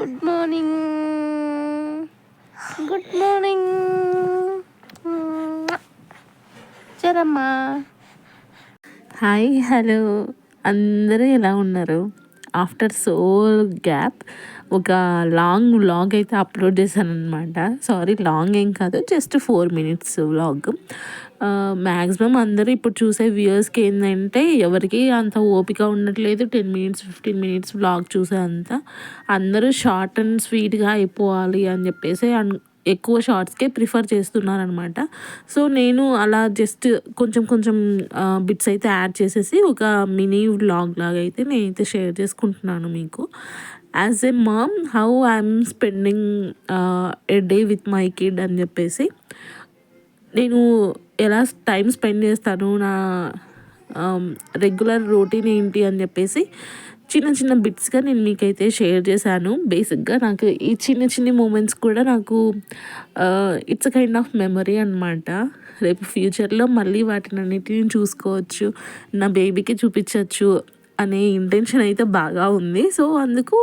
Good morning, good morning చరమ్మా. Hi, hello, అందరూ ఎలా ఉన్నారు? ఆఫ్టర్ సో గ్యాప్ ఒక లాంగ్ వ్లాగ్ అయితే అప్లోడ్ చేశాను అనమాట. సారీ, లాంగ్ ఏం కాదు, జస్ట్ 4 minutes వ్లాగ్. మ్యాక్సిమం అందరూ ఇప్పుడు చూసే వ్యూయర్స్కి ఏంటంటే ఎవరికి అంత ఓపిక ఉండట్లేదు 10 minutes 15 minutes వ్లాగ్ చూసే అంత. అందరూ షార్ట్ అండ్ స్వీట్గా అయిపోవాలి అని చెప్పేసి ఎక్కువ షార్ట్స్కే ప్రిఫర్ చేస్తున్నారనమాట. సో నేను అలా జస్ట్ కొంచెం కొంచెం బిట్స్ అయితే యాడ్ చేసేసి ఒక మినీ వ్లాగ్ లాగా అయితే నేనైతే షేర్ చేసుకుంటున్నాను మీకు. As a mom, how I'm spending a day with my kid అని చెప్పేసి, నేను ఎలా టైం స్పెండ్ చేస్తాను, నా రెగ్యులర్ రొటీన్ ఏంటి అని చెప్పేసి చిన్న చిన్న బిట్స్గా నేను మీకైతే షేర్ చేశాను. బేసిక్గా నాకు ఈ చిన్న చిన్న మూమెంట్స్ కూడా నాకు it's a kind of memory అనమాట. రేపు ఫ్యూచర్లో మళ్ళీ వాటిని అన్నిటిని చూసుకోవచ్చు, నా బేబీకి చూపించవచ్చు అనే ఇంటెన్షన్ అయితే బాగా ఉంది. సో అందుకు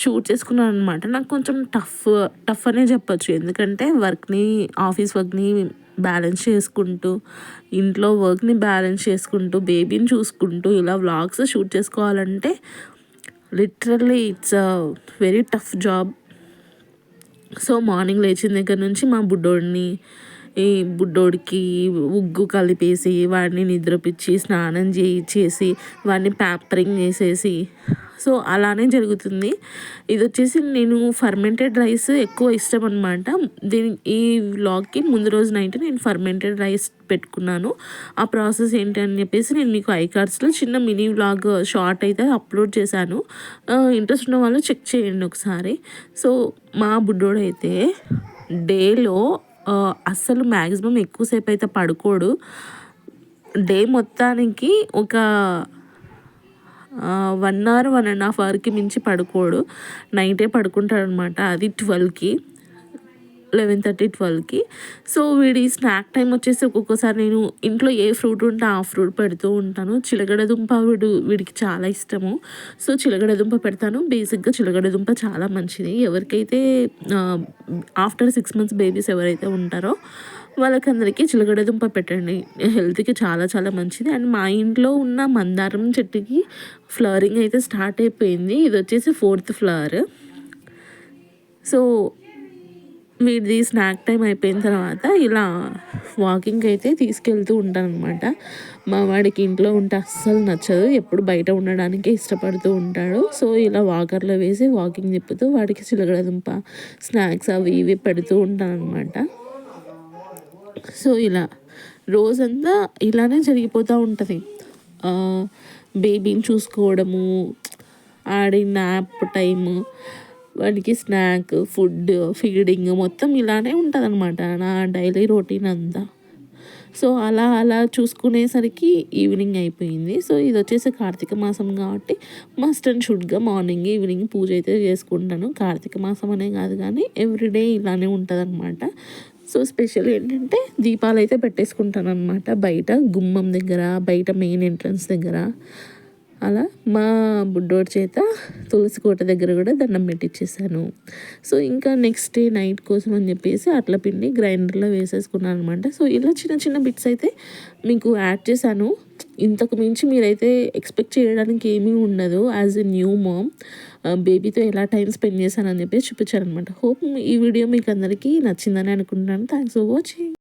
షూట్ చేసుకున్నాను అనమాట. నాకు కొంచెం టఫ్ అనే చెప్పచ్చు, ఎందుకంటే ఆఫీస్ వర్క్ని బ్యాలెన్స్ చేసుకుంటూ, ఇంట్లో వర్క్ని బ్యాలెన్స్ చేసుకుంటూ, బేబీని చూసుకుంటూ ఇలా వ్లాగ్స్ షూట్ చేసుకోవాలంటే literally it's a very tough job. So morning లేచిన దగ్గర నుంచి మా బుడ్డోడికి ఉగ్గు కలిపేసి వాడిని నిద్రపిచ్చి స్నానం చేసి వాడిని ప్యాంపరింగ్ చేసేసి, సో అలానే జరుగుతుంది. ఇది వచ్చేసి నేను ఫర్మెంటెడ్ రైస్ ఎక్కువ ఇష్టం అనమాట. ఈ వ్లాగ్కి ముందు రోజు నైట్ నేను ఫర్మెంటెడ్ రైస్ పెట్టుకున్నాను. ఆ ప్రాసెస్ ఏంటి అని చెప్పేసి నేను మీకు ఐకార్డ్స్లో చిన్న మినీ వ్లాగ్ షార్ట్ అయితే అప్లోడ్ చేశాను. ఇంట్రెస్ట్ ఉన్న వాళ్ళు చెక్ చేయండి ఒకసారి. సో మా బుడ్డోడు అయితే డేలో అస్సలు మ్యాక్సిమం ఎక్కువసేపు అయితే పడుకోడు. డే మొత్తానికి ఒక 1 hour 1.5 hourకి మించి పడుకోడు. నైటే పడుకుంటాడు అనమాట, అది 12కి 11:30 12కి. సో వీడి స్నాక్ టైం వచ్చేసి ఒక్కొక్కసారి నేను ఇంట్లో ఏ ఫ్రూట్ ఉంటే ఆ ఫ్రూట్ పెడుతూ ఉంటాను. చిలగడదుంప వీడికి చాలా ఇష్టము. సో చిలగడదుంప పెడతాను. బేసిక్గా చిలగడదుంప చాలా మంచిది. ఎవరికైతే ఆఫ్టర్ 6 months బేబీస్ ఎవరైతే ఉంటారో వాళ్ళకందరికీ చిలగడదుంప పెట్టండి, హెల్త్కి చాలా చాలా మంచిది. అండ్ మా ఇంట్లో ఉన్న మందారం చెట్టుకి ఫ్లవరింగ్ అయితే స్టార్ట్ అయిపోయింది. ఇది వచ్చేసి 4th flower. సో వీడిది స్నాక్ టైం అయిపోయిన తర్వాత ఇలా వాకింగ్ అయితే తీసుకెళ్తూ ఉంటాను అనమాట. మా వాడికి ఇంట్లో ఉంటే అస్సలు నచ్చదు, ఎప్పుడు బయట ఉండడానికే ఇష్టపడుతూ ఉంటాడు. సో ఇలా వాకర్లో వేసి వాకింగ్ తిప్పుతూ వాడికి చిలగడదుంప స్నాక్స్ అవి ఇవి పెడుతూ ఉంటాను అనమాట. సో ఇలా రోజంతా ఇలానే జరిగిపోతూ ఉంటుంది. బేబీని చూసుకోవడము, ఆడి నాప్ టైము, వాడికి స్నాక్, ఫుడ్, ఫీడింగ్ మొత్తం ఇలానే ఉంటుంది అనమాట నా డైలీ రొటీన్ అంతా. సో అలా అలా చూసుకునేసరికి ఈవినింగ్ అయిపోయింది. సో ఇది వచ్చేసి కార్తీక మాసం కాబట్టి మస్ట్ అండ్ షుడ్గా మార్నింగ్ ఈవినింగ్ పూజ అయితే చేసుకుంటాను. కార్తీక మాసం అనే కాదు కానీ ఎవ్రీడే ఇలానే ఉంటుంది అనమాట. సో స్పెషల్ ఏంటంటే దీపాలు అయితే పెట్టేసుకుంటాను అనమాట, బయట గుమ్మం దగ్గర, బయట మెయిన్ ఎంట్రన్స్ దగ్గర. అలా మా బుడ్డోడి చేత తులసి కోట దగ్గర కూడా దండం పెట్టించేసాను. సో ఇంకా నెక్స్ట్ డే నైట్ కోసం అని చెప్పేసి అట్ల పిండి గ్రైండర్లో వేసేసుకున్నాను అనమాట. సో ఇలా చిన్న చిన్న బిట్స్ అయితే మీకు యాడ్ చేశాను. ఇంతకు మించి మీరైతే ఎక్స్పెక్ట్ చేయడానికి ఏమీ ఉండదు. యాజ్ ఎ న్యూ మామ్ బేబీతో ఎలా టైం స్పెండ్ చేశానని చెప్పేసి చూపించాను అనమాట. హోప్ ఈ వీడియో మీకు అందరికీ నచ్చిందని అనుకుంటున్నాను. Thanks for watching.